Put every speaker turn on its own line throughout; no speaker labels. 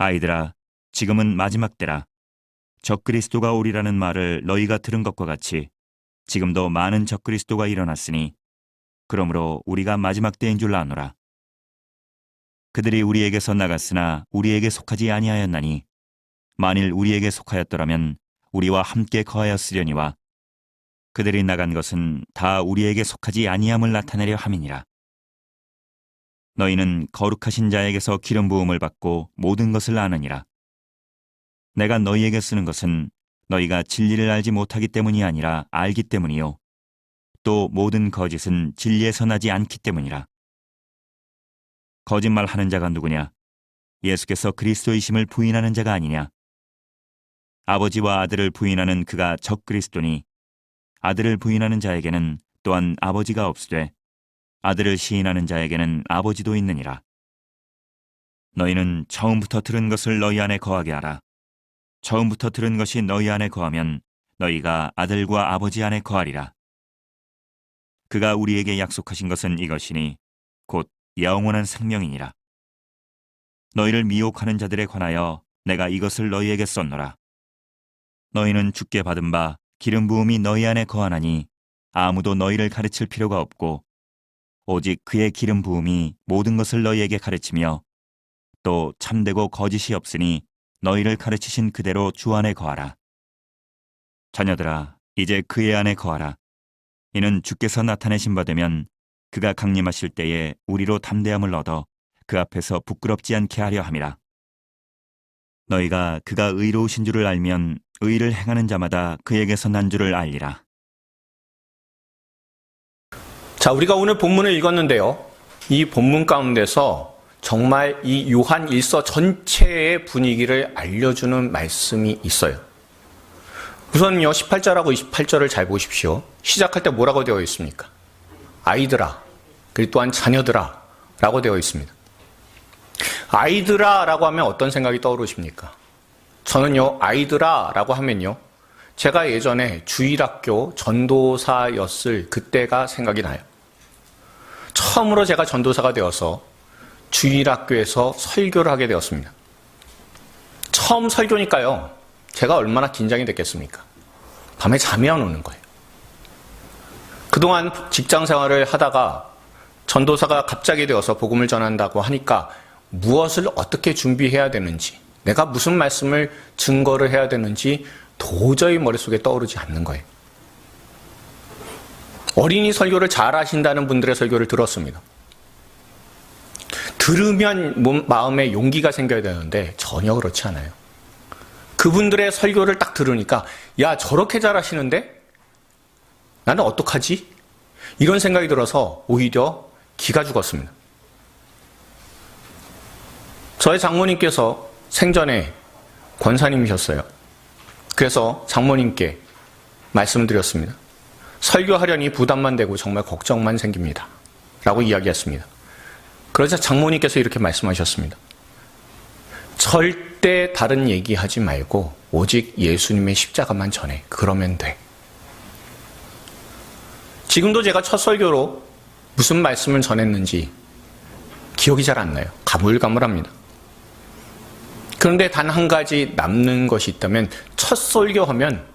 아이들아, 지금은 마지막 때라. 적그리스도가 오리라는 말을 너희가 들은 것과 같이 지금도 많은 적그리스도가 일어났으니 그러므로 우리가 마지막 때인 줄 아노라. 그들이 우리에게서 나갔으나 우리에게 속하지 아니하였나니 만일 우리에게 속하였더라면 우리와 함께 거하였으려니와 그들이 나간 것은 다 우리에게 속하지 아니함을 나타내려 함이니라. 너희는 거룩하신 자에게서 기름 부음을 받고 모든 것을 아느니라. 내가 너희에게 쓰는 것은 너희가 진리를 알지 못하기 때문이 아니라 알기 때문이요 또 모든 거짓은 진리에서 나지 않기 때문이라. 거짓말하는 자가 누구냐? 예수께서 그리스도이심을 부인하는 자가 아니냐? 아버지와 아들을 부인하는 그가 적그리스도니 아들을 부인하는 자에게는 또한 아버지가 없으되 아들을 시인하는 자에게는 아버지도 있느니라. 너희는 처음부터 들은 것을 너희 안에 거하게 하라. 처음부터 들은 것이 너희 안에 거하면 너희가 아들과 아버지 안에 거하리라. 그가 우리에게 약속하신 것은 이것이니 곧 영원한 생명이니라. 너희를 미혹하는 자들에 관하여 내가 이것을 너희에게 썼노라. 너희는 주께 받은 바 기름 부음이 너희 안에 거하나니 아무도 너희를 가르칠 필요가 없고 오직 그의 기름 부음이 모든 것을 너희에게 가르치며 또 참되고 거짓이 없으니 너희를 가르치신 그대로 주 안에 거하라. 자녀들아, 이제 그의 안에 거하라. 이는 주께서 나타내신 바 되면 그가 강림하실 때에 우리로 담대함을 얻어 그 앞에서 부끄럽지 않게 하려 함이라. 너희가 그가 의로우신 줄을 알면 의를 행하는 자마다 그에게서 난 줄을 알리라.
자, 우리가 오늘 본문을 읽었는데요. 이 본문 가운데서 정말 이 요한 1서 전체의 분위기를 알려주는 말씀이 있어요. 우선요, 18절하고 28절을 잘 보십시오. 시작할 때 뭐라고 되어 있습니까? 아이들아, 그리고 또한 자녀들아 라고 되어 있습니다. 아이들아 라고 하면 어떤 생각이 떠오르십니까? 저는요, 아이들아 라고 하면요, 제가 예전에 주일학교 전도사였을 그때가 생각이 나요. 처음으로 제가 전도사가 되어서 주일학교에서 설교를 하게 되었습니다. 처음 설교니까요, 제가 얼마나 긴장이 됐겠습니까? 밤에 잠이 안 오는 거예요. 그동안 직장 생활을 하다가 전도사가 갑자기 되어서 복음을 전한다고 하니까 무엇을 어떻게 준비해야 되는지, 내가 무슨 말씀을 증거를 해야 되는지 도저히 머릿속에 떠오르지 않는 거예요. 어린이 설교를 잘 하신다는 분들의 설교를 들었습니다. 들으면 마음에 용기가 생겨야 되는데 전혀 그렇지 않아요. 그분들의 설교를 딱 들으니까 야, 저렇게 잘 하시는데 나는 어떡하지? 이런 생각이 들어서 오히려 기가 죽었습니다. 저의 장모님께서 생전에 권사님이셨어요. 그래서 장모님께 말씀드렸습니다. 설교하려니 부담만 되고 정말 걱정만 생깁니다. 라고 이야기했습니다. 그러자 장모님께서 이렇게 말씀하셨습니다. 절대 다른 얘기하지 말고 오직 예수님의 십자가만 전해. 그러면 돼. 지금도 제가 첫 설교로 무슨 말씀을 전했는지 기억이 잘 안 나요. 가물가물합니다. 그런데 단 한 가지 남는 것이 있다면 첫 설교하면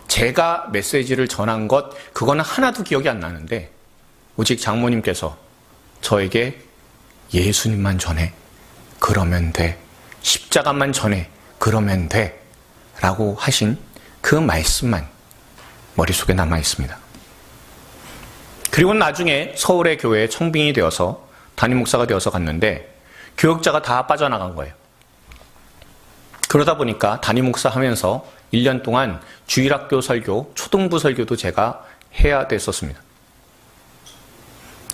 제가 메시지를 전한 것, 그거는 하나도 기억이 안 나는데 오직 장모님께서 저에게 예수님만 전해. 그러면 돼. 십자가만 전해. 그러면 돼. 라고 하신 그 말씀만 머릿속에 남아 있습니다. 그리고 나중에 서울의 교회에 청빙이 되어서 담임 목사가 되어서 갔는데 교역자가 다 빠져나간 거예요. 그러다 보니까 담임 목사 하면서 1년 동안 주일학교 설교, 초등부 설교도 제가 해야 됐었습니다.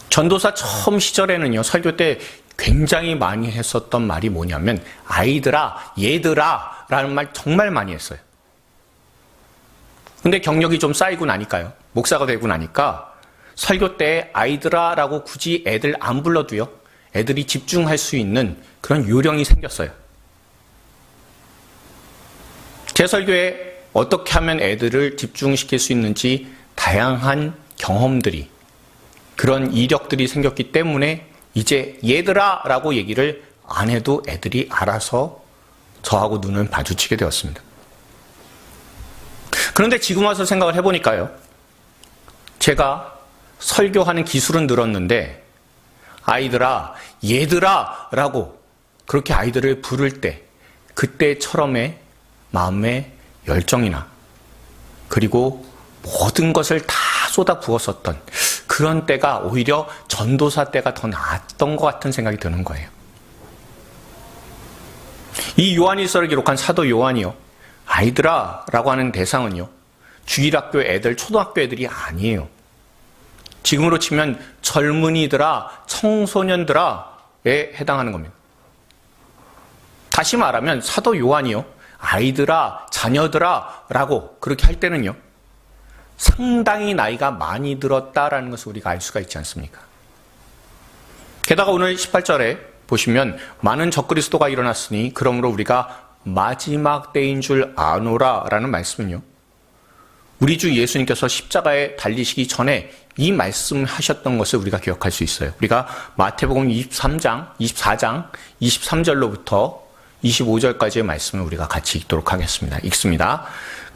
전도사 처음 시절에는요, 설교 때 굉장히 많이 했었던 말이 뭐냐면 아이들아, 얘들아 라는 말 정말 많이 했어요. 근데 경력이 좀 쌓이고 나니까요, 목사가 되고 나니까 설교 때 아이들아 라고 굳이 애들 안 불러도요, 애들이 집중할 수 있는 그런 요령이 생겼어요. 제 설교에 어떻게 하면 애들을 집중시킬 수 있는지 다양한 경험들이, 그런 이력들이 생겼기 때문에 이제 얘들아 라고 얘기를 안 해도 애들이 알아서 저하고 눈을 마주치게 되었습니다. 그런데 지금 와서 생각을 해보니까요. 제가 설교하는 기술은 늘었는데 아이들아, 얘들아 라고 그렇게 아이들을 부를 때 그때처럼의 마음의 열정이나 그리고 모든 것을 다 쏟아 부었었던 그런 때가 오히려 전도사 때가 더 나았던 것 같은 생각이 드는 거예요. 이 요한일서를 기록한 사도 요한이요. 아이들아 라고 하는 대상은요. 주일학교 애들, 초등학교 애들이 아니에요. 지금으로 치면 젊은이들아, 청소년들아에 해당하는 겁니다. 다시 말하면 사도 요한이요. 아이들아, 자녀들아 라고 그렇게 할 때는요. 상당히 나이가 많이 들었다라는 것을 우리가 알 수가 있지 않습니까? 게다가 오늘 18절에 보시면 많은 적그리스도가 일어났으니 그러므로 우리가 마지막 때인 줄 아노라 라는 말씀은요. 우리 주 예수님께서 십자가에 달리시기 전에 이 말씀하셨던 것을 우리가 기억할 수 있어요. 우리가 마태복음 24장 23절로부터 25절까지의 말씀을 우리가 같이 읽도록 하겠습니다. 읽습니다.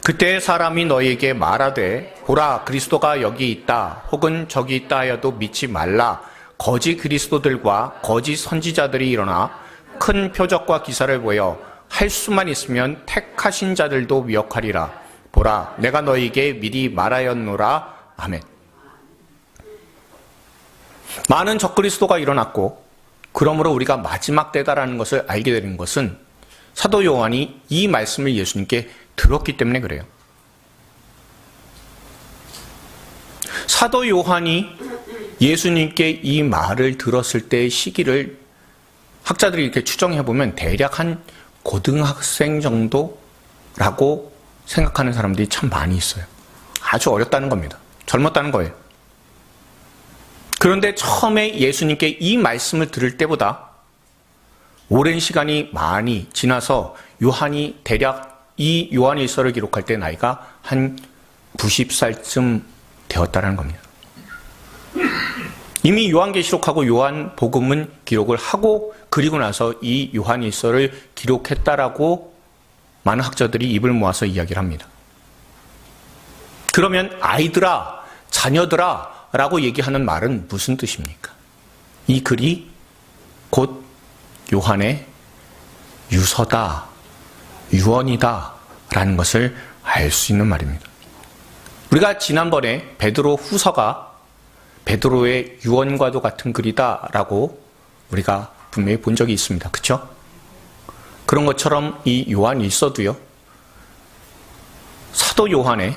그때 사람이 너희에게 말하되 보라 그리스도가 여기 있다 혹은 저기 있다 하여도 믿지 말라. 거짓 그리스도들과 거짓 선지자들이 일어나 큰 표적과 기사를 보여 할 수만 있으면 택하신 자들도 미혹하리라. 보라 내가 너희에게 미리 말하였노라. 아멘. 많은 적그리스도가 일어났고 그러므로 우리가 마지막 때다라는 것을 알게 되는 것은 사도 요한이 이 말씀을 예수님께 들었기 때문에 그래요. 사도 요한이 예수님께 이 말을 들었을 때의 시기를 학자들이 이렇게 추정해보면 대략 한 고등학생 정도라고 생각하는 사람들이 참 많이 있어요. 아주 어렸다는 겁니다. 젊었다는 거예요. 그런데 처음에 예수님께 이 말씀을 들을 때보다 오랜 시간이 많이 지나서 요한이 대략 이 요한일서를 기록할 때 나이가 한 90살쯤 되었다는 겁니다. 이미 요한계시록하고 요한복음은 기록을 하고 그리고 나서 이 요한일서를 기록했다라고 많은 학자들이 입을 모아서 이야기를 합니다. 그러면 아이들아, 자녀들아 라고 얘기하는 말은 무슨 뜻입니까? 이 글이 곧 요한의 유서다, 유언이다 라는 것을 알 수 있는 말입니다. 우리가 지난번에 베드로 후서가 베드로의 유언과도 같은 글이다 라고 우리가 분명히 본 적이 있습니다. 그렇죠? 그런 것처럼 이 요한일서도요. 사도 요한의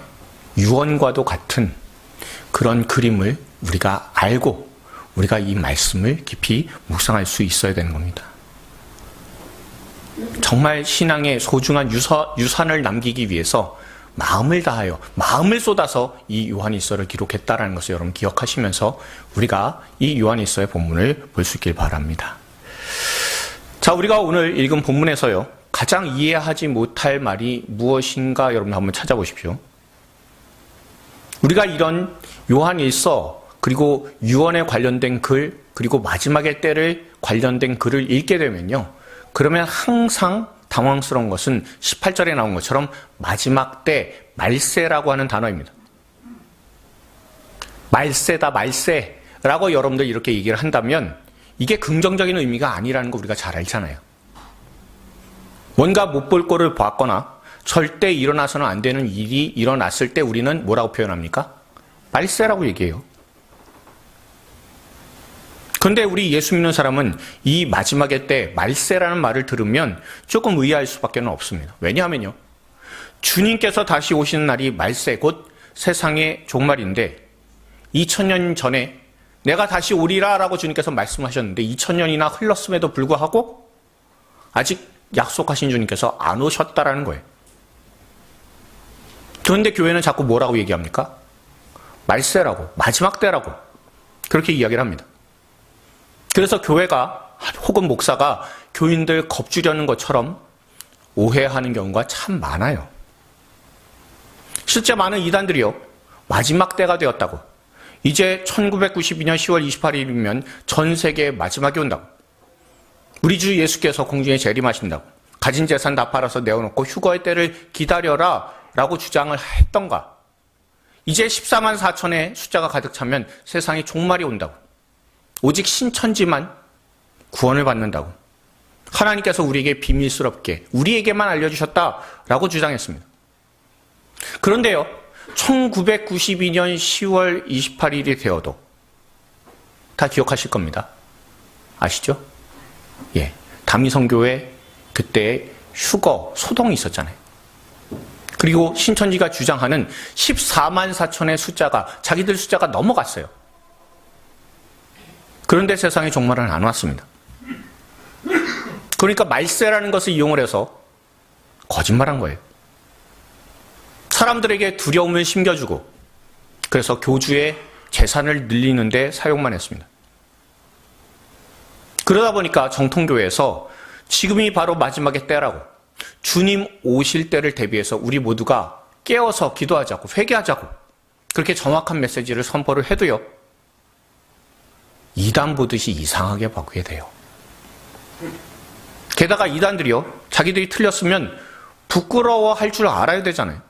유언과도 같은 그런 그림을 우리가 알고 우리가 이 말씀을 깊이 묵상할 수 있어야 되는 겁니다. 정말 신앙의 소중한 유산을 남기기 위해서 마음을 다하여 마음을 쏟아서 이 요한일서를 기록했다라는 것을 여러분 기억하시면서 우리가 이 요한일서의 본문을 볼 수 있길 바랍니다. 자, 우리가 오늘 읽은 본문에서요. 가장 이해하지 못할 말이 무엇인가 여러분 한번 찾아보십시오. 우리가 이런 요한일서 그리고 유언에 관련된 글 그리고 마지막의 때를 관련된 글을 읽게 되면요. 그러면 항상 당황스러운 것은 18절에 나온 것처럼 마지막 때 말세라고 하는 단어입니다. 말세다 말세라고 여러분들 이렇게 얘기를 한다면 이게 긍정적인 의미가 아니라는 거 우리가 잘 알잖아요. 뭔가 못 볼 거를 봤거나 절대 일어나서는 안 되는 일이 일어났을 때 우리는 뭐라고 표현합니까? 말세라고 얘기해요. 그런데 우리 예수 믿는 사람은 이 마지막의 때 말세라는 말을 들으면 조금 의아할 수밖에 없습니다. 왜냐하면요. 주님께서 다시 오시는 날이 말세 곧 세상의 종말인데 2000년 전에 내가 다시 오리라 라고 주님께서 말씀하셨는데 2000년이나 흘렀음에도 불구하고 아직 약속하신 주님께서 안 오셨다라는 거예요. 그런데 교회는 자꾸 뭐라고 얘기합니까? 말세라고, 마지막 때라고 그렇게 이야기를 합니다. 그래서 교회가 혹은 목사가 교인들 겁주려는 것처럼 오해하는 경우가 참 많아요. 실제 많은 이단들이요. 마지막 때가 되었다고. 이제 1992년 10월 28일이면 전 세계의 마지막이 온다고. 우리 주 예수께서 공중에 재림하신다고. 가진 재산 다 팔아서 내어놓고 휴거의 때를 기다려라 라고 주장을 했던가? 이제 14만 4천의 숫자가 가득 차면 세상에 종말이 온다고. 오직 신천지만 구원을 받는다고. 하나님께서 우리에게 비밀스럽게 우리에게만 알려주셨다라고 주장했습니다. 그런데요, 1992년 10월 28일이 되어도 다 기억하실 겁니다. 아시죠? 예, 다미성교회 그때 휴거 소동이 있었잖아요. 그리고 신천지가 주장하는 14만 4천의 숫자가 자기들 숫자가 넘어갔어요. 그런데 세상에 종말은 안 왔습니다. 그러니까 말세라는 것을 이용을 해서 거짓말한 거예요. 사람들에게 두려움을 심겨주고 그래서 교주의 재산을 늘리는 데 사용만 했습니다. 그러다 보니까 정통교회에서 지금이 바로 마지막의 때라고, 주님 오실 때를 대비해서 우리 모두가 깨어서 기도하자고, 회개하자고, 그렇게 정확한 메시지를 선포를 해도요, 이단 보듯이 이상하게 바꾸게 돼요. 게다가 이단들이요, 자기들이 틀렸으면 부끄러워할 줄 알아야 되잖아요.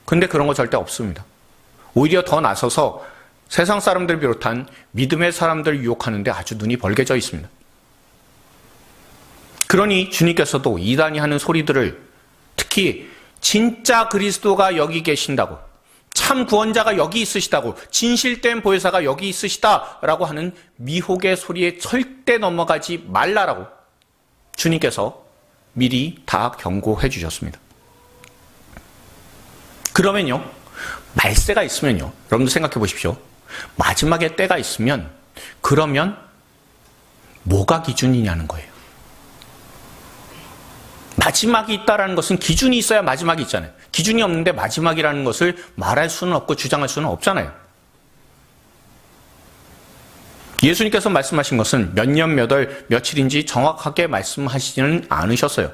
근데 그런 거 절대 없습니다. 오히려 더 나서서 세상 사람들 비롯한 믿음의 사람들을 유혹하는데 아주 눈이 벌게져 있습니다. 그러니 주님께서도 이단이 하는 소리들을, 특히 진짜 그리스도가 여기 계신다고, 참 구원자가 여기 있으시다고, 진실된 보혜사가 여기 있으시다라고 하는 미혹의 소리에 절대 넘어가지 말라라고 주님께서 미리 다 경고해 주셨습니다. 그러면요, 말세가 있으면요, 여러분들 생각해 보십시오. 마지막에 때가 있으면 그러면 뭐가 기준이냐는 거예요. 마지막이 있다라는 것은 기준이 있어야 마지막이 있잖아요. 기준이 없는데 마지막이라는 것을 말할 수는 없고 주장할 수는 없잖아요. 예수님께서 말씀하신 것은 몇 년 몇 월 며칠인지 정확하게 말씀하시지는 않으셨어요.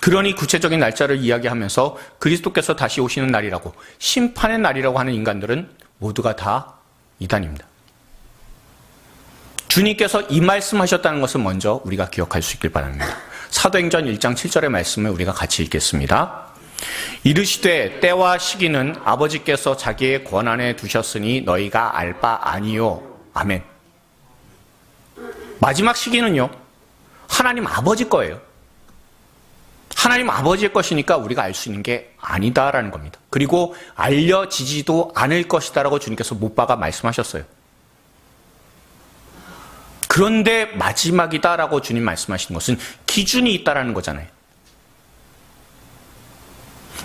그러니 구체적인 날짜를 이야기하면서 그리스도께서 다시 오시는 날이라고, 심판의 날이라고 하는 인간들은 모두가 다 이단입니다. 주님께서 이 말씀하셨다는 것을 먼저 우리가 기억할 수 있길 바랍니다. 사도행전 1장 7절의 말씀을 우리가 같이 읽겠습니다. 이르시되 때와 시기는 아버지께서 자기의 권한에 두셨으니 너희가 알 바 아니요. 아멘. 마지막 시기는요, 하나님 아버지 거예요. 하나님 아버지의 것이니까 우리가 알 수 있는 게 아니다라는 겁니다. 그리고 알려지지도 않을 것이다라고 주님께서 못 박아 말씀하셨어요. 그런데 마지막이다라고 주님 말씀하신 것은 기준이 있다라는 거잖아요.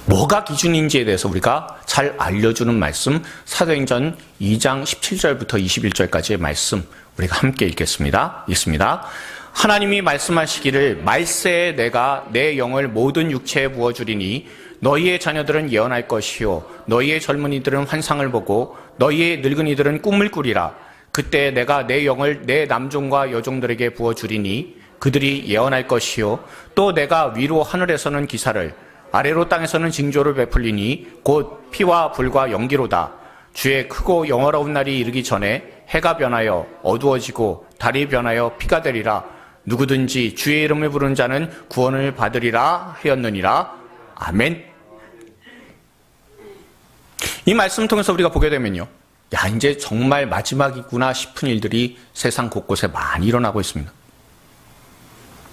뭐가 기준인지에 대해서 우리가 잘 알려주는 말씀, 사도행전 2장 17절부터 21절까지의 말씀 우리가 함께 읽겠습니다. 읽습니다. 하나님이 말씀하시기를 말세에 내가 내 영을 모든 육체에 부어주리니 너희의 자녀들은 예언할 것이요 너희의 젊은이들은 환상을 보고 너희의 늙은이들은 꿈을 꾸리라. 그때 내가 내 영을 내 남종과 여종들에게 부어주리니 그들이 예언할 것이요 또 내가 위로 하늘에서는 기사를 아래로 땅에서는 징조를 베풀리니 곧 피와 불과 연기로다. 주의 크고 영화로운 날이 이르기 전에 해가 변하여 어두워지고 달이 변하여 피가 되리라. 누구든지 주의 이름을 부르는 자는 구원을 받으리라 하였느니라. 아멘. 이 말씀을 통해서 우리가 보게 되면요, 야, 이제 정말 마지막이구나 싶은 일들이 세상 곳곳에 많이 일어나고 있습니다.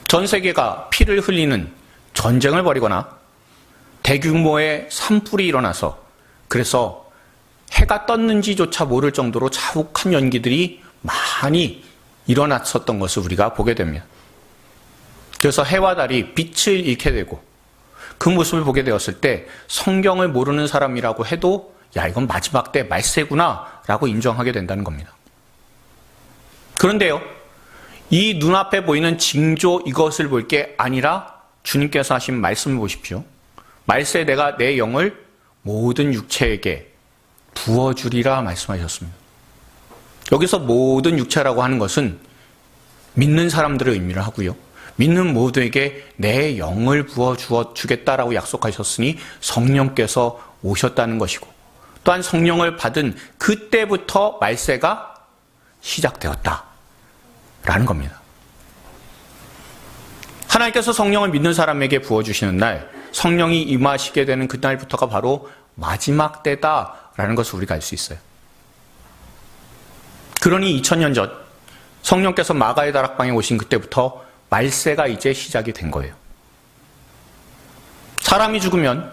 전 세계가 피를 흘리는 전쟁을 벌이거나 대규모의 산불이 일어나서 그래서 해가 떴는지조차 모를 정도로 자욱한 연기들이 많이 일어났었던 것을 우리가 보게 됩니다. 그래서 해와 달이 빛을 잃게 되고 그 모습을 보게 되었을 때 성경을 모르는 사람이라고 해도 야, 이건 마지막 때 말세구나 라고 인정하게 된다는 겁니다. 그런데요, 이 눈앞에 보이는 징조 이것을 볼 게 아니라 주님께서 하신 말씀을 보십시오. 말세에 내가 내 영을 모든 육체에게 부어주리라 말씀하셨습니다. 여기서 모든 육체라고 하는 것은 믿는 사람들을 의미를 하고요. 믿는 모두에게 내 영을 부어주겠다라고 약속하셨으니 성령께서 오셨다는 것이고 또한 성령을 받은 그때부터 말세가 시작되었다라는 겁니다. 하나님께서 성령을 믿는 사람에게 부어주시는 날, 성령이 임하시게 되는 그날부터가 바로 마지막 때다라는 것을 우리가 알 수 있어요. 그러니 2000년 전 성령께서 마가의 다락방에 오신 그때부터 말세가 이제 시작이 된 거예요. 사람이 죽으면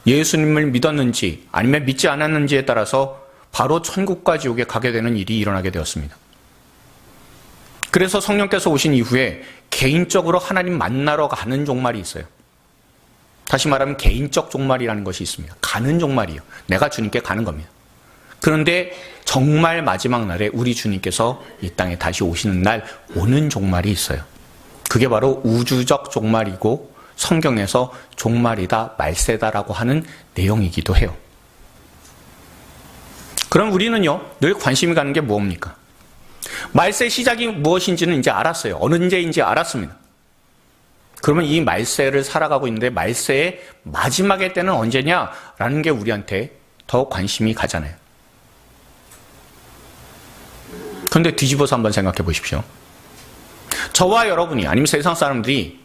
예수님을 믿었는지 아니면 믿지 않았는지에 따라서 바로 천국과 지옥에 가게 되는 일이 일어나게 되었습니다. 그래서 성령께서 오신 이후에 개인적으로 하나님 만나러 가는 종말이 있어요. 다시 말하면 개인적 종말이라는 것이 있습니다. 가는 종말이요. 내가 주님께 가는 겁니다. 그런데 정말 마지막 날에 우리 주님께서 이 땅에 다시 오시는 날 오는 종말이 있어요. 그게 바로 우주적 종말이고 성경에서 종말이다, 말세다라고 하는 내용이기도 해요. 그럼 우리는요, 늘 관심이 가는 게 뭡니까? 말세 시작이 무엇인지는 이제 알았어요. 언제인지 알았습니다. 그러면 이 말세를 살아가고 있는데 말세의 마지막의 때는 언제냐라는 게 우리한테 더 관심이 가잖아요. 그런데 뒤집어서 한번 생각해 보십시오. 저와 여러분이 아니면 세상 사람들이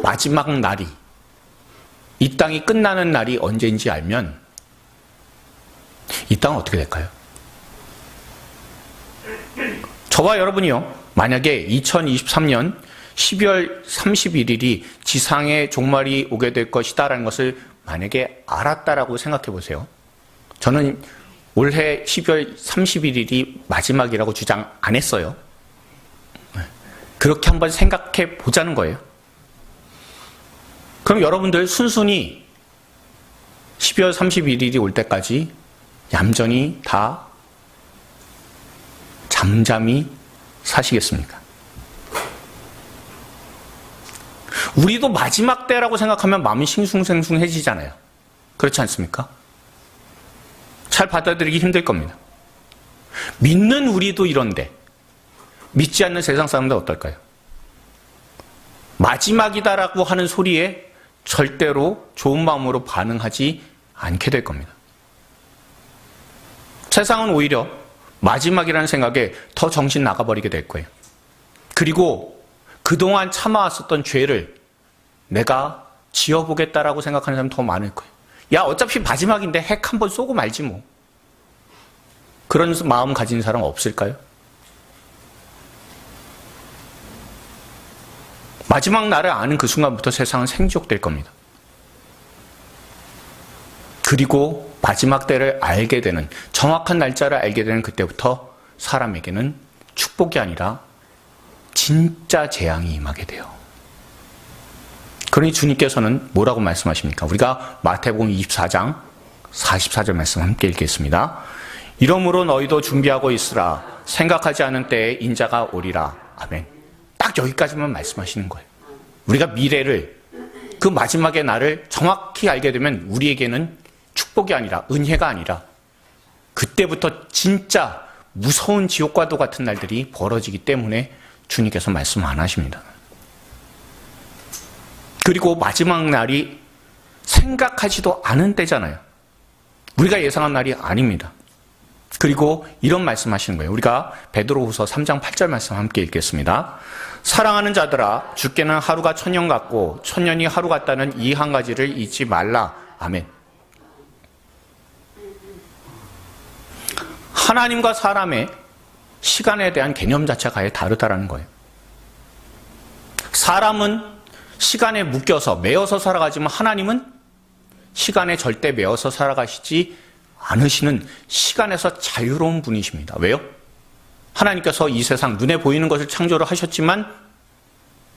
마지막 날이, 이 땅이 끝나는 날이 언제인지 알면 이 땅은 어떻게 될까요? 저와 여러분이요, 만약에 2023년 12월 31일이 지상의 종말이 오게 될 것이다라는 것을 만약에 알았다라고 생각해 보세요. 저는 올해 12월 31일이 마지막이라고 주장 안 했어요. 그렇게 한번 생각해 보자는 거예요. 그럼 여러분들 순순히 12월 31일이 올 때까지 얌전히 다 잠잠히 사시겠습니까? 우리도 마지막 때라고 생각하면 마음이 싱숭생숭해지잖아요. 그렇지 않습니까? 잘 받아들이기 힘들 겁니다. 믿는 우리도 이런데 믿지 않는 세상 사람들 어떨까요? 마지막이다라고 하는 소리에 절대로 좋은 마음으로 반응하지 않게 될 겁니다. 세상은 오히려 마지막이라는 생각에 더 정신 나가버리게 될 거예요. 그리고 그동안 참아왔었던 죄를 내가 지어보겠다라고 생각하는 사람이 더 많을 거예요. 야, 어차피 마지막인데 핵 한번 쏘고 말지 뭐. 그런 마음 가진 사람 없을까요? 마지막 날을 아는 그 순간부터 세상은 생지옥될 겁니다. 그리고 마지막 때를 알게 되는, 정확한 날짜를 알게 되는 그때부터 사람에게는 축복이 아니라 진짜 재앙이 임하게 돼요. 그러니 주님께서는 뭐라고 말씀하십니까? 우리가 마태복음 24장 44절 말씀 함께 읽겠습니다. 이러므로 너희도 준비하고 있으라. 생각하지 않은 때에 인자가 오리라. 아멘. 딱 여기까지만 말씀하시는 거예요. 우리가 미래를, 그 마지막의 날을 정확히 알게 되면 우리에게는 축복이 아니라, 은혜가 아니라 그때부터 진짜 무서운 지옥과도 같은 날들이 벌어지기 때문에 주님께서 말씀 안 하십니다. 그리고 마지막 날이 생각하지도 않은 때잖아요. 우리가 예상한 날이 아닙니다. 그리고 이런 말씀하시는 거예요. 우리가 베드로후서 3장 8절 말씀 함께 읽겠습니다. 사랑하는 자들아, 주께는 하루가 천년 같고 천년이 하루 같다는 이 한 가지를 잊지 말라. 아멘. 하나님과 사람의 시간에 대한 개념 자체가 아예 다르다라는 거예요. 사람은 시간에 묶여서 매여서 살아가지만 하나님은 시간에 절대 매여서 살아가시지 않으시는 시간에서 자유로운 분이십니다. 왜요? 하나님께서 이 세상 눈에 보이는 것을 창조를 하셨지만,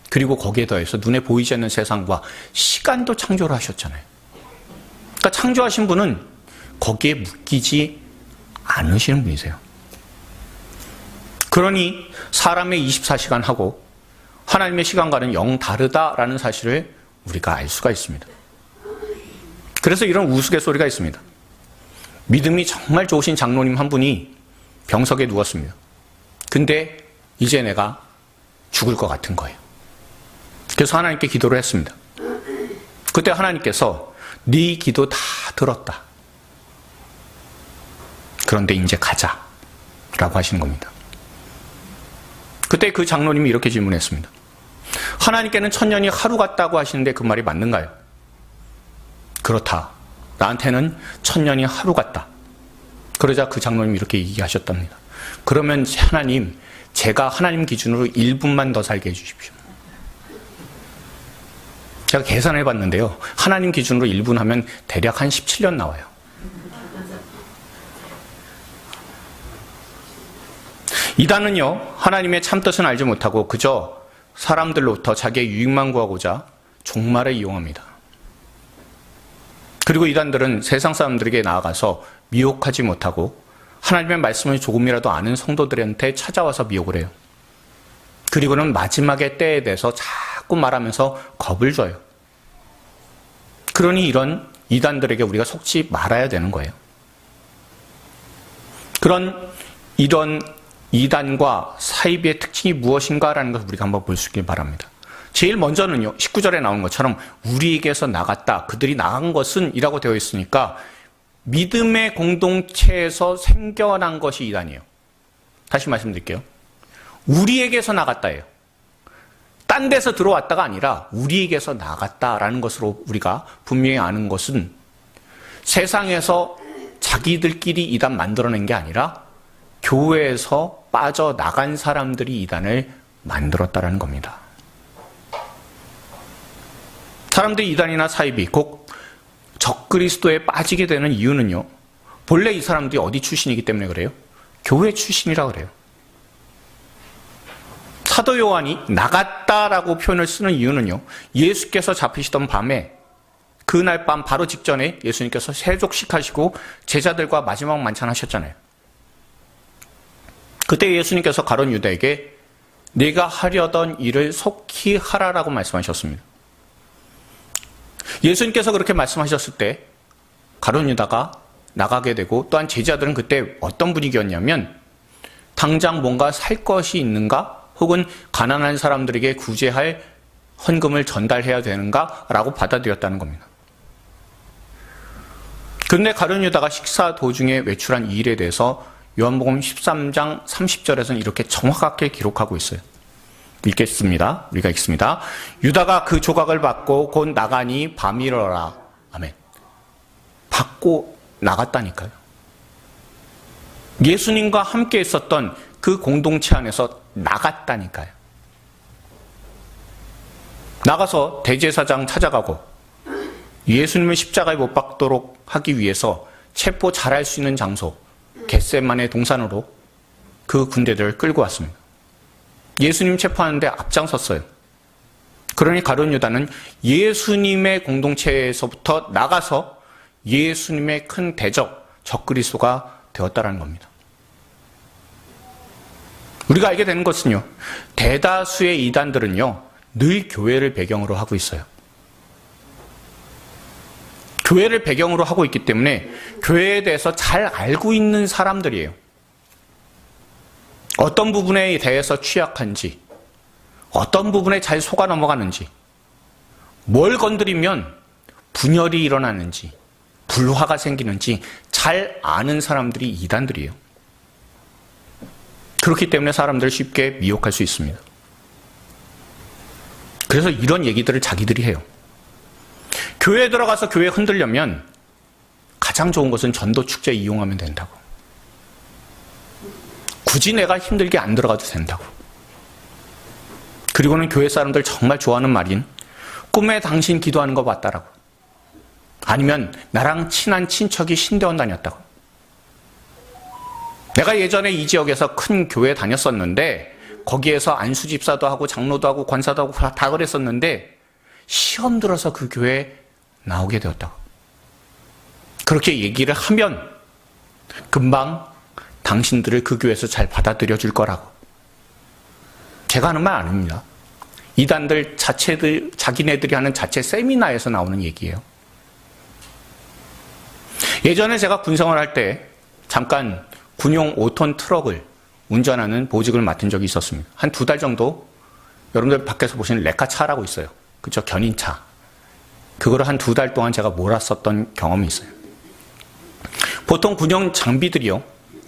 그리고 거기에 더해서 눈에 보이지 않는 세상과 시간도 창조를 하셨잖아요. 그러니까 창조하신 분은 거기에 묶이지 않으시는 분이세요. 그러니 사람의 24시간하고 하나님의 시간과는 영 다르다라는 사실을 우리가 알 수가 있습니다. 그래서 이런 우스갯소리가 있습니다. 믿음이 정말 좋으신 장로님 한 분이 병석에 누웠습니다. 근데 이제 내가 죽을 것 같은 거예요. 그래서 하나님께 기도를 했습니다. 그때 하나님께서 네 기도 다 들었다. 그런데 이제 가자 라고 하시는 겁니다. 그때 그 장로님이 이렇게 질문했습니다. 하나님께는 천년이 하루 같다고 하시는데 그 말이 맞는가요? 그렇다. 나한테는 천년이 하루 같다. 그러자 그 장로님이 이렇게 얘기하셨답니다. 그러면 하나님, 제가 하나님 기준으로 1분만 더 살게 해주십시오. 제가 계산해 봤는데요. 하나님 기준으로 1분 하면 대략 한 17년 나와요. 이단은요, 하나님의 참뜻은 알지 못하고 그저 사람들로부터 자기의 유익만 구하고자 종말을 이용합니다. 그리고 이단들은 세상 사람들에게 나아가서 미혹하지 못하고 하나님의 말씀을 조금이라도 아는 성도들한테 찾아와서 미혹을 해요. 그리고는 마지막의 때에 대해서 자꾸 말하면서 겁을 줘요. 그러니 이런 이단들에게 우리가 속지 말아야 되는 거예요. 이런 이단과 사이비의 특징이 무엇인가라는 것을 우리가 한번 볼 수 있길 바랍니다. 제일 먼저는요, 19절에 나온 것처럼 우리에게서 나갔다, 그들이 나간 것은 이라고 되어 있으니까 믿음의 공동체에서 생겨난 것이 이단이에요. 다시 말씀드릴게요. 우리에게서 나갔다예요. 딴 데서 들어왔다가 아니라 우리에게서 나갔다라는 것으로 우리가 분명히 아는 것은 세상에서 자기들끼리 이단 만들어낸 게 아니라 교회에서 빠져나간 사람들이 이단을 만들었다라는 겁니다. 사람들이 이단이나 사이비, 곧 적그리스도에 빠지게 되는 이유는요, 본래 이 사람들이 어디 출신이기 때문에 그래요? 교회 출신이라 그래요. 사도 요한이 나갔다라고 표현을 쓰는 이유는요, 예수께서 잡히시던 밤에 그날 밤 바로 직전에 예수님께서 세족식 하시고 제자들과 마지막 만찬 하셨잖아요. 그때 예수님께서 가룟 유다에게 네가 하려던 일을 속히 하라라고 말씀하셨습니다. 예수님께서 그렇게 말씀하셨을 때 가룟 유다가 나가게 되고, 또한 제자들은 그때 어떤 분위기였냐면 당장 뭔가 살 것이 있는가, 혹은 가난한 사람들에게 구제할 헌금을 전달해야 되는가라고 받아들였다는 겁니다. 그런데 가룟 유다가 식사 도중에 외출한 이 일에 대해서 요한복음 13장 30절에서는 이렇게 정확하게 기록하고 있어요. 읽겠습니다. 우리가 읽습니다. 유다가 그 조각을 받고 곧 나가니 밤이러라. 아멘. 받고 나갔다니까요. 예수님과 함께 있었던 그 공동체 안에서 나갔다니까요. 나가서 대제사장 찾아가고 예수님을 십자가에 못 박도록 하기 위해서 체포 잘할 수 있는 장소 겟세마네 동산으로 그 군대들을 끌고 왔습니다. 예수님 체포하는데 앞장섰어요. 그러니 가룟 유다는 예수님의 공동체에서부터 나가서 예수님의 큰 대적 적그리스도가 되었다라는 겁니다. 우리가 알게 되는 것은요, 대다수의 이단들은요, 늘 교회를 배경으로 하고 있어요. 교회를 배경으로 하고 있기 때문에 교회에 대해서 잘 알고 있는 사람들이에요. 어떤 부분에 대해서 취약한지, 어떤 부분에 잘 속아 넘어가는지, 뭘 건드리면 분열이 일어나는지, 불화가 생기는지 잘 아는 사람들이 이단들이에요. 그렇기 때문에 사람들을 쉽게 미혹할 수 있습니다. 그래서 이런 얘기들을 자기들이 해요. 교회에 들어가서 교회 흔들려면 가장 좋은 것은 전도 축제 이용하면 된다고. 굳이 내가 힘들게 안 들어가도 된다고. 그리고는 교회 사람들 정말 좋아하는 말인 꿈에 당신 기도하는 거 봤다라고. 아니면 나랑 친한 친척이 신대원 다녔다고. 내가 예전에 이 지역에서 큰 교회 다녔었는데 거기에서 안수집사도 하고 장로도 하고 권사도 하고 다 그랬었는데 시험 들어서 그 교회에 나오게 되었다고. 그렇게 얘기를 하면 금방 당신들을 그 교회에서 잘 받아들여 줄 거라고. 제가 하는 말 아닙니다. 이단들 자체들, 자기네들이 하는 자체 세미나에서 나오는 얘기예요. 예전에 제가 군생활할 때 잠깐 군용 5톤 트럭을 운전하는 보직을 맡은 적이 있었습니다. 한 2달 정도 여러분들 밖에서 보시는 레카차라고 있어요. 그쵸? 견인차. 그거를 한 2달 동안 제가 몰았었던 경험이 있어요. 보통 군용 장비들이요,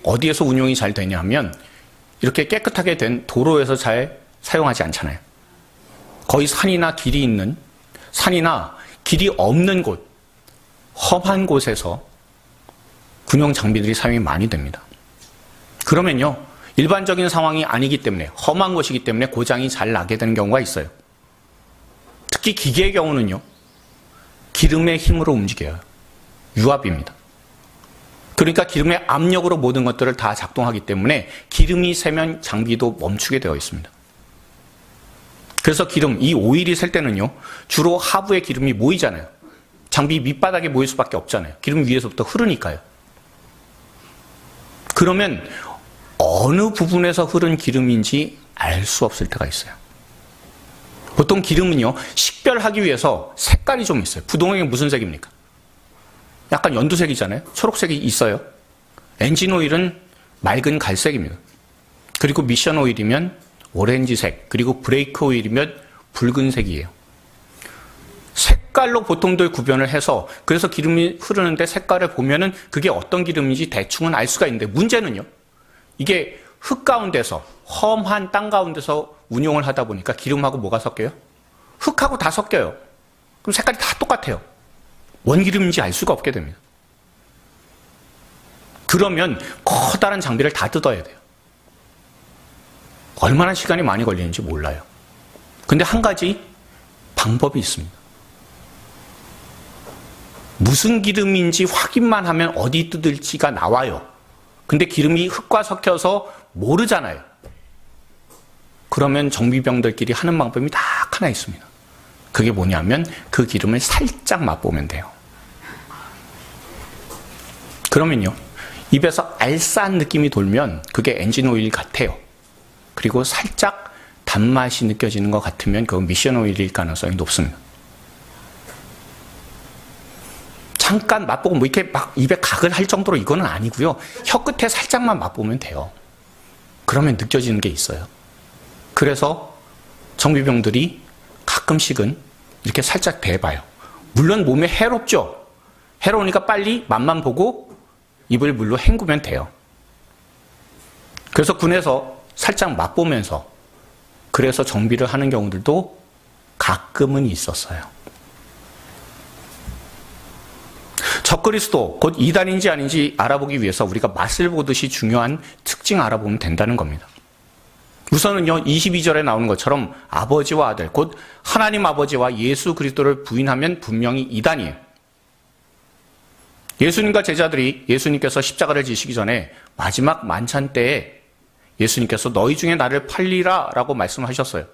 어디에서 운용이 잘 되냐 하면 이렇게 깨끗하게 된 도로에서 잘 사용하지 않잖아요. 거의 산이나 길이 있는, 산이나 길이 없는 곳, 험한 곳에서 군용 장비들이 사용이 많이 됩니다. 그러면요, 일반적인 상황이 아니기 때문에, 험한 곳이기 때문에 고장이 잘 나게 되는 경우가 있어요. 특히 기계의 경우는요, 기름의 힘으로 움직여요. 유압입니다. 그러니까 기름의 압력으로 모든 것들을 다 작동하기 때문에 기름이 새면 장비도 멈추게 되어 있습니다. 그래서 기름, 이 오일이 셀 때는요, 주로 하부에 기름이 모이잖아요. 장비 밑바닥에 모일 수밖에 없잖아요. 기름 위에서부터 흐르니까요. 그러면 어느 부분에서 흐른 기름인지 알 수 없을 때가 있어요. 보통 기름은요, 식별하기 위해서 색깔이 좀 있어요. 부동액이 무슨 색입니까? 약간 연두색이잖아요. 초록색이 있어요. 엔진 오일은 맑은 갈색입니다. 그리고 미션 오일이면 오렌지색, 그리고 브레이크 오일이면 붉은색이에요. 색깔로 보통들 구별을 해서, 그래서 기름이 흐르는데 색깔을 보면은 그게 어떤 기름인지 대충은 알 수가 있는데, 문제는요, 이게 흙 가운데서, 험한 땅 가운데서 운용을 하다 보니까 기름하고 뭐가 섞여요? 흙하고 다 섞여요. 그럼 색깔이 다 똑같아요. 원기름인지 알 수가 없게 됩니다. 그러면 커다란 장비를 다 뜯어야 돼요. 얼마나 시간이 많이 걸리는지 몰라요. 근데 한 가지 방법이 있습니다. 무슨 기름인지 확인만 하면 어디 뜯을지가 나와요. 근데 기름이 흙과 섞여서 모르잖아요. 그러면 정비병들끼리 하는 방법이 딱 하나 있습니다. 그게 뭐냐면 그 기름을 살짝 맛보면 돼요. 그러면요, 입에서 알싸한 느낌이 돌면 그게 엔진 오일 같아요. 그리고 살짝 단맛이 느껴지는 것 같으면 그건 미션 오일일 가능성이 높습니다. 잠깐 맛보고 뭐 이렇게 막 입에 각을 할 정도로 이거는 아니고요. 혀 끝에 살짝만 맛보면 돼요. 그러면 느껴지는 게 있어요. 그래서 정비병들이 가끔씩은 이렇게 살짝 대봐요. 물론 몸에 해롭죠. 해로우니까 빨리 맛만 보고 입을 물로 헹구면 돼요. 그래서 군에서 살짝 맛보면서 그래서 정비를 하는 경우들도 가끔은 있었어요. 적그리스도, 곧 이단인지 아닌지 알아보기 위해서 우리가 맛을 보듯이 중요한 특징 알아보면 된다는 겁니다. 우선은요, 22절에 나오는 것처럼 아버지와 아들, 곧 하나님 아버지와 예수 그리스도를 부인하면 분명히 이단이에요. 예수님과 제자들이 예수님께서 십자가를 지시기 전에 마지막 만찬 때에 예수님께서 너희 중에 나를 팔리라 라고 말씀하셨어요.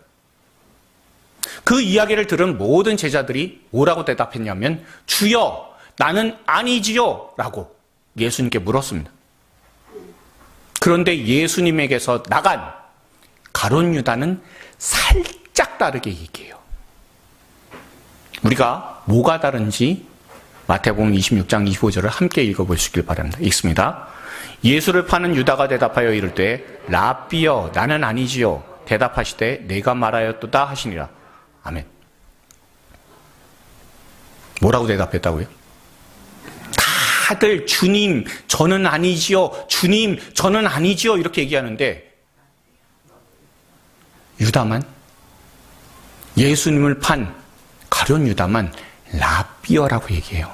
그 이야기를 들은 모든 제자들이 뭐라고 대답했냐면 주여 나는 아니지요 라고 예수님께 물었습니다. 그런데 예수님에게서 나간 가룟 유다는 살짝 다르게 얘기해요. 우리가 뭐가 다른지 마태복음 26장 25절을 함께 읽어보시길 바랍니다. 읽습니다. 예수를 파는 유다가 대답하여 이를 때 랍비여 나는 아니지요. 대답하시되 내가 말하였도다 하시니라. 아멘. 뭐라고 대답했다고요? 다들 주님 저는 아니지요. 주님 저는 아니지요. 이렇게 얘기하는데 유다만, 예수님을 판 가룟 유다만 랍비어라고 얘기해요.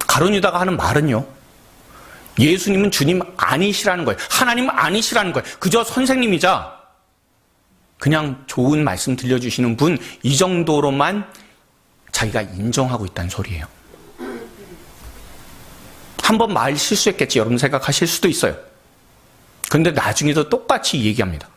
가룟 유다가 하는 말은요, 예수님은 주님 아니시라는 거예요. 하나님 아니시라는 거예요. 그저 선생님이자 그냥 좋은 말씀 들려주시는 분, 이 정도로만 자기가 인정하고 있다는 소리예요. 한번 말 실수했겠지 여러분 생각하실 수도 있어요. 그런데 나중에도 똑같이 얘기합니다.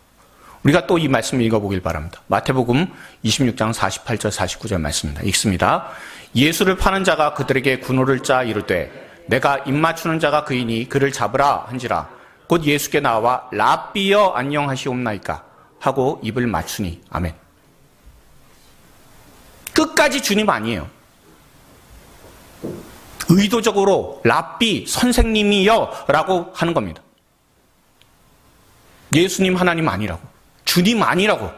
우리가 또 이 말씀 읽어보길 바랍니다. 마태복음 26장 48절 49절 말씀입니다. 읽습니다. 예수를 파는 자가 그들에게 군호를 짜 이르되 내가 입맞추는 자가 그이니 그를 잡으라 한지라 곧 예수께 나와 랍비여 안녕하시옵나이까 하고 입을 맞추니 아멘. 끝까지 주님 아니에요. 의도적으로 랍비 선생님이여 라고 하는 겁니다. 예수님 하나님 아니라고, 주님 아니라고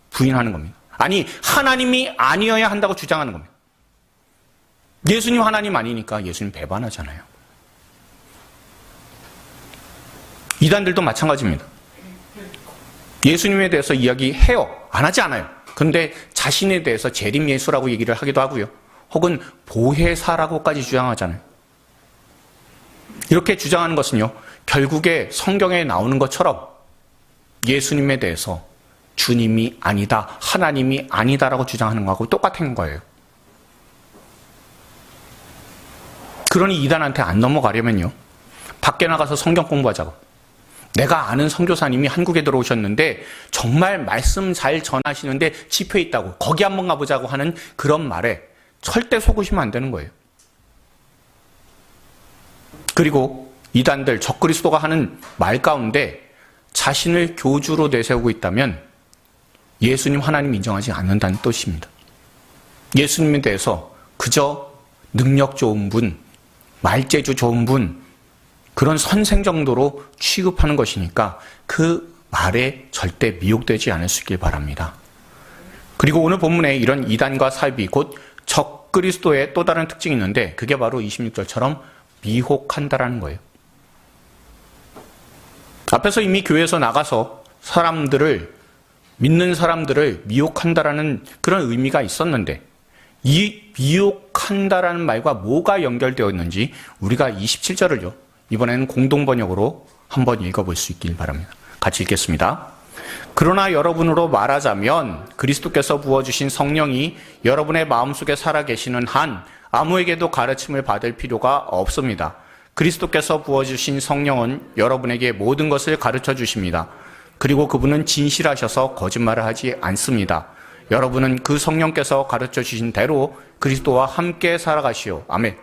부인하는 겁니다. 아니 하나님이 아니어야 한다고 주장하는 겁니다. 예수님 하나님 아니니까 예수님 배반하잖아요. 이단들도 마찬가지입니다. 예수님에 대해서 이야기해요. 안 하지 않아요. 그런데 자신에 대해서 재림 예수라고 얘기를 하기도 하고요. 혹은 보혜사라고까지 주장하잖아요. 이렇게 주장하는 것은요, 결국에 성경에 나오는 것처럼 예수님에 대해서 주님이 아니다, 하나님이 아니다라고 주장하는 것하고 똑같은 거예요. 그러니 이단한테 안 넘어가려면요, 밖에 나가서 성경 공부하자고. 내가 아는 선교사님이 한국에 들어오셨는데 정말 말씀 잘 전하시는데 집회에 있다고, 거기 한번 가보자고 하는 그런 말에 절대 속으시면 안 되는 거예요. 그리고 이단들, 적그리스도가 하는 말 가운데 자신을 교주로 내세우고 있다면 예수님 하나님 인정하지 않는다는 뜻입니다. 예수님에 대해서 그저 능력 좋은 분, 말재주 좋은 분, 그런 선생 정도로 취급하는 것이니까 그 말에 절대 미혹되지 않을 수 있길 바랍니다. 그리고 오늘 본문에 이런 이단과 사입이 곧 적그리스도의 또 다른 특징이 있는데 그게 바로 26절처럼 미혹한다라는 거예요. 앞에서 이미 교회에서 나가서 믿는 사람들을 미혹한다라는 그런 의미가 있었는데 이 미혹한다라는 말과 뭐가 연결되어 있는지 우리가 27절을요, 이번에는 공동번역으로 한번 읽어볼 수 있길 바랍니다. 같이 읽겠습니다. 그러나 여러분으로 말하자면 그리스도께서 부어주신 성령이 여러분의 마음속에 살아계시는 한 아무에게도 가르침을 받을 필요가 없습니다. 그리스도께서 부어주신 성령은 여러분에게 모든 것을 가르쳐 주십니다. 그리고 그분은 진실하셔서 거짓말을 하지 않습니다. 여러분은 그 성령께서 가르쳐 주신 대로 그리스도와 함께 살아가시오. 아멘.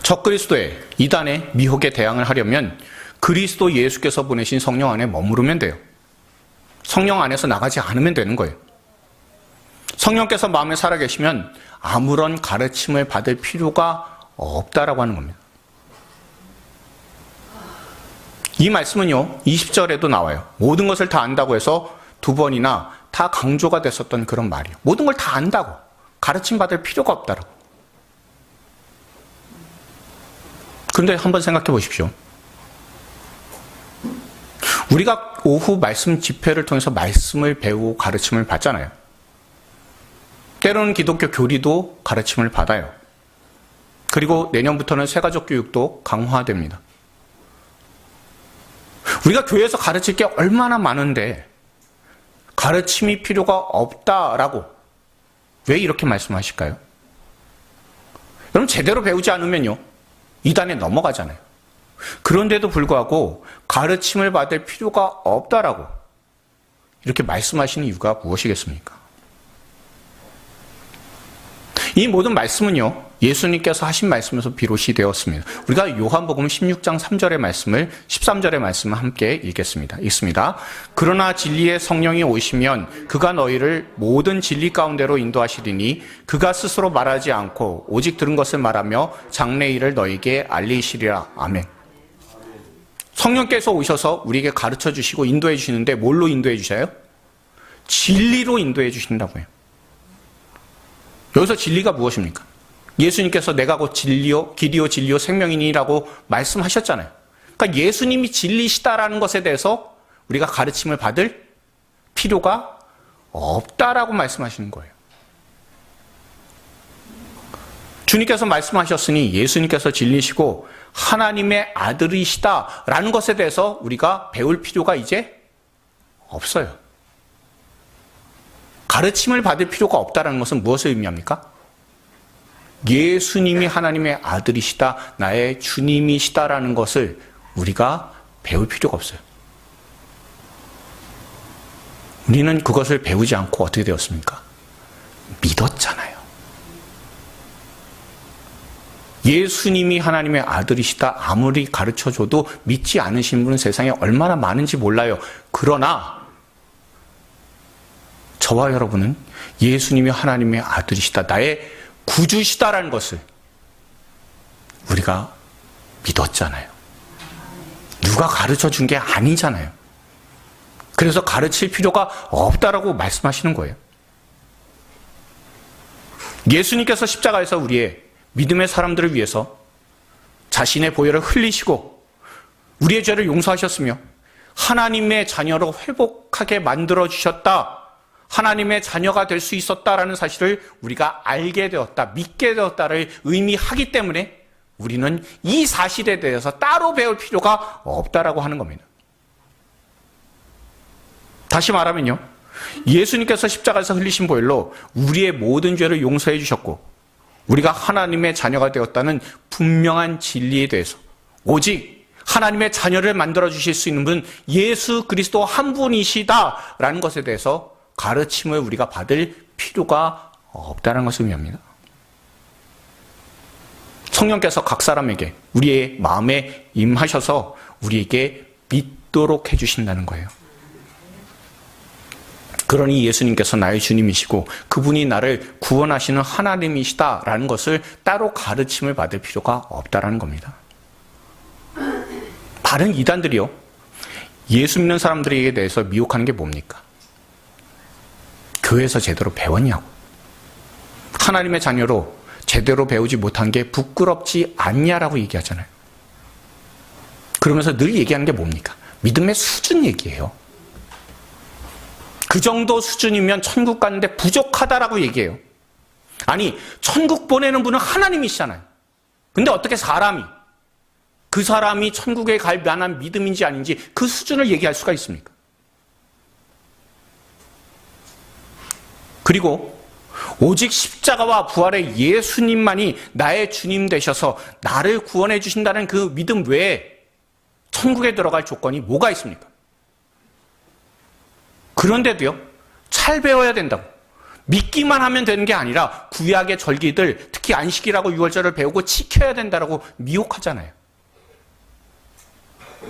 적그리스도의 이단의 미혹에 대항을 하려면 그리스도 예수께서 보내신 성령 안에 머무르면 돼요. 성령 안에서 나가지 않으면 되는 거예요. 성령께서 마음에 살아계시면 아무런 가르침을 받을 필요가 없다라고 하는 겁니다. 이 말씀은요, 20절에도 나와요. 모든 것을 다 안다고 해서 두 번이나 다 강조가 됐었던 그런 말이에요. 모든 걸 다 안다고, 가르침 받을 필요가 없다라고. 그런데 한번 생각해 보십시오. 우리가 오후 말씀 집회를 통해서 말씀을 배우고 가르침을 받잖아요. 때로는 기독교 교리도 가르침을 받아요. 그리고 내년부터는 새가족 교육도 강화됩니다. 우리가 교회에서 가르칠 게 얼마나 많은데 가르침이 필요가 없다라고 왜 이렇게 말씀하실까요? 여러분, 제대로 배우지 않으면요, 이단에 넘어가잖아요. 그런데도 불구하고 가르침을 받을 필요가 없다라고 이렇게 말씀하시는 이유가 무엇이겠습니까? 이 모든 말씀은요, 예수님께서 하신 말씀에서 비롯이 되었습니다. 우리가 요한복음 16장 3절의 말씀을, 13절의 말씀을 함께 읽겠습니다. 읽습니다. 그러나 진리의 성령이 오시면 그가 너희를 모든 진리 가운데로 인도하시리니 그가 스스로 말하지 않고 오직 들은 것을 말하며 장래 일을 너희에게 알리시리라. 아멘. 성령께서 오셔서 우리에게 가르쳐 주시고 인도해 주시는데 뭘로 인도해 주셔요? 진리로 인도해 주신다고요. 여기서 진리가 무엇입니까? 예수님께서 내가 곧 진리요, 길이요, 진리요, 생명이니라고 말씀하셨잖아요. 그러니까 예수님이 진리시다라는 것에 대해서 우리가 가르침을 받을 필요가 없다라고 말씀하시는 거예요. 주님께서 말씀하셨으니 예수님께서 진리시고 하나님의 아들이시다라는 것에 대해서 우리가 배울 필요가 이제 없어요. 가르침을 받을 필요가 없다는 것은 무엇을 의미합니까? 예수님이 하나님의 아들이시다, 나의 주님이시다라는 것을 우리가 배울 필요가 없어요. 우리는 그것을 배우지 않고 어떻게 되었습니까? 믿었잖아요. 예수님이 하나님의 아들이시다 아무리 가르쳐줘도 믿지 않으신 분은 세상에 얼마나 많은지 몰라요. 그러나 저와 여러분은 예수님이 하나님의 아들이시다, 나의 구주시다라는 것을 우리가 믿었잖아요. 누가 가르쳐 준 게 아니잖아요. 그래서 가르칠 필요가 없다라고 말씀하시는 거예요. 예수님께서 십자가에서 우리의 믿음의 사람들을 위해서 자신의 보혈을 흘리시고 우리의 죄를 용서하셨으며 하나님의 자녀로 회복하게 만들어주셨다. 하나님의 자녀가 될 수 있었다라는 사실을 우리가 알게 되었다, 믿게 되었다를 의미하기 때문에 우리는 이 사실에 대해서 따로 배울 필요가 없다라고 하는 겁니다. 다시 말하면요, 예수님께서 십자가에서 흘리신 보혈로 우리의 모든 죄를 용서해 주셨고 우리가 하나님의 자녀가 되었다는 분명한 진리에 대해서 오직 하나님의 자녀를 만들어 주실 수 있는 분 예수 그리스도 한 분이시다라는 것에 대해서 가르침을 우리가 받을 필요가 없다는 것을 의미합니다. 성령께서 각 사람에게 우리의 마음에 임하셔서 우리에게 믿도록 해주신다는 거예요. 그러니 예수님께서 나의 주님이시고 그분이 나를 구원하시는 하나님이시다라는 것을 따로 가르침을 받을 필요가 없다라는 겁니다. 다른 이단들이요, 예수 믿는 사람들에게 대해서 미혹하는 게 뭡니까? 교회에서 제대로 배웠냐고, 하나님의 자녀로 제대로 배우지 못한 게 부끄럽지 않냐라고 얘기하잖아요. 그러면서 늘 얘기하는 게 뭡니까? 믿음의 수준 얘기예요. 그 정도 수준이면 천국 가는데 부족하다라고 얘기해요. 아니, 천국 보내는 분은 하나님이시잖아요. 근데 어떻게 사람이, 그 사람이 천국에 갈 만한 믿음인지 아닌지 그 수준을 얘기할 수가 있습니까? 그리고 오직 십자가와 부활의 예수님만이 나의 주님 되셔서 나를 구원해 주신다는 그 믿음 외에 천국에 들어갈 조건이 뭐가 있습니까? 그런데도요, 잘 배워야 된다고. 믿기만 하면 되는 게 아니라 구약의 절기들, 특히 안식일하고 유월절을 배우고 지켜야 된다고 미혹하잖아요.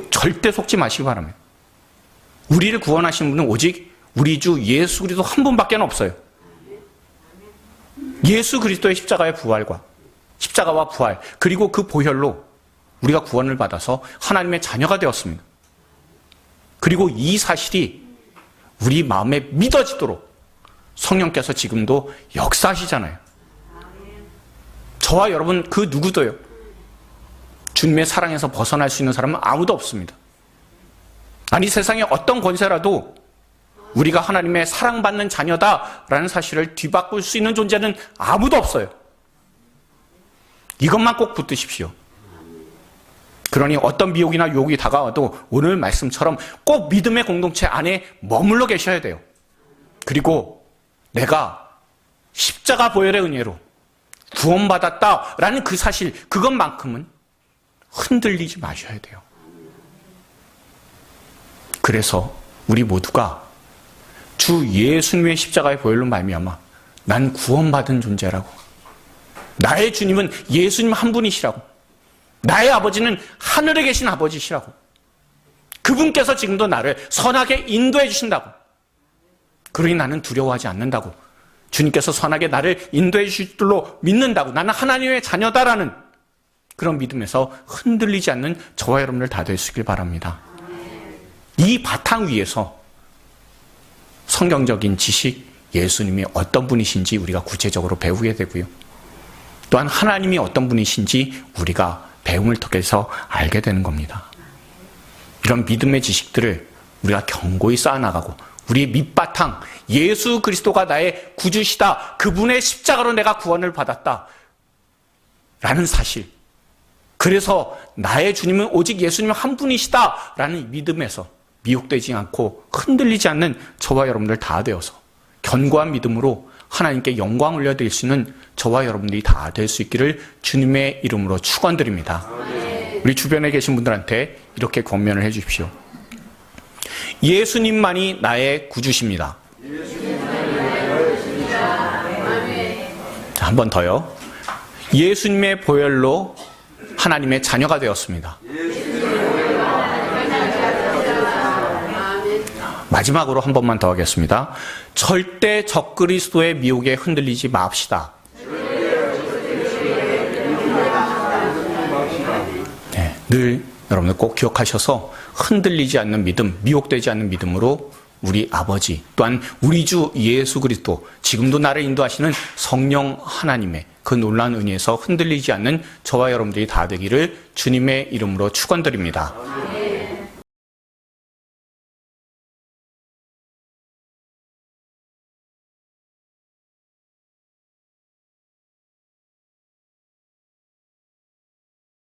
절대 속지 마시기 바랍니다. 우리를 구원하신 분은 오직 우리 주 예수 그리스도 한 분밖에 없어요. 예수 그리스도의 십자가의 부활과 십자가와 부활, 그리고 그 보혈로 우리가 구원을 받아서 하나님의 자녀가 되었습니다. 그리고 이 사실이 우리 마음에 믿어지도록 성령께서 지금도 역사하시잖아요. 저와 여러분 그 누구도요, 주님의 사랑에서 벗어날 수 있는 사람은 아무도 없습니다. 아니, 세상에 어떤 권세라도 우리가 하나님의 사랑받는 자녀다라는 사실을 뒤바꿀 수 있는 존재는 아무도 없어요. 이것만 꼭 붙드십시오. 그러니 어떤 미혹이나 유혹이 다가와도 오늘 말씀처럼 꼭 믿음의 공동체 안에 머물러 계셔야 돼요. 그리고 내가 십자가 보혈의 은혜로 구원받았다라는 그 사실, 그것만큼은 흔들리지 마셔야 돼요. 그래서 우리 모두가 주 예수님의 십자가의 보혈로 말미암아 난 구원받은 존재라고, 나의 주님은 예수님 한 분이시라고, 나의 아버지는 하늘에 계신 아버지시라고, 그분께서 지금도 나를 선하게 인도해 주신다고, 그러니 나는 두려워하지 않는다고, 주님께서 선하게 나를 인도해 주실 줄로 믿는다고, 나는 하나님의 자녀다라는 그런 믿음에서 흔들리지 않는 저와 여러분들 다 될 수 있길 바랍니다. 이 바탕 위에서 성경적인 지식, 예수님이 어떤 분이신지 우리가 구체적으로 배우게 되고요, 또한 하나님이 어떤 분이신지 우리가 배움을 통해서 알게 되는 겁니다. 이런 믿음의 지식들을 우리가 견고히 쌓아나가고 우리의 밑바탕, 예수 그리스도가 나의 구주시다, 그분의 십자가로 내가 구원을 받았다 라는 사실, 그래서 나의 주님은 오직 예수님 한 분이시다 라는 믿음에서 미혹되지 않고 흔들리지 않는 저와 여러분들 다 되어서 견고한 믿음으로 하나님께 영광 올려드릴 수 있는 저와 여러분들이 다 될 수 있기를 주님의 이름으로 축원드립니다. 우리 주변에 계신 분들한테 이렇게 권면을 해 주십시오. 예수님만이 나의 구주십니다. 한 번 더요. 예수님의 보혈로 하나님의 자녀가 되었습니다. 마지막으로 한 번만 더 하겠습니다. 절대 적그리스도의 미혹에 흔들리지 맙시다. 네, 늘 여러분들 꼭 기억하셔서 흔들리지 않는 믿음, 미혹되지 않는 믿음으로 우리 아버지, 또한 우리 주 예수 그리스도, 지금도 나를 인도하시는 성령 하나님의 그 놀라운 은혜에서 흔들리지 않는 저와 여러분들이 다 되기를 주님의 이름으로 축원드립니다.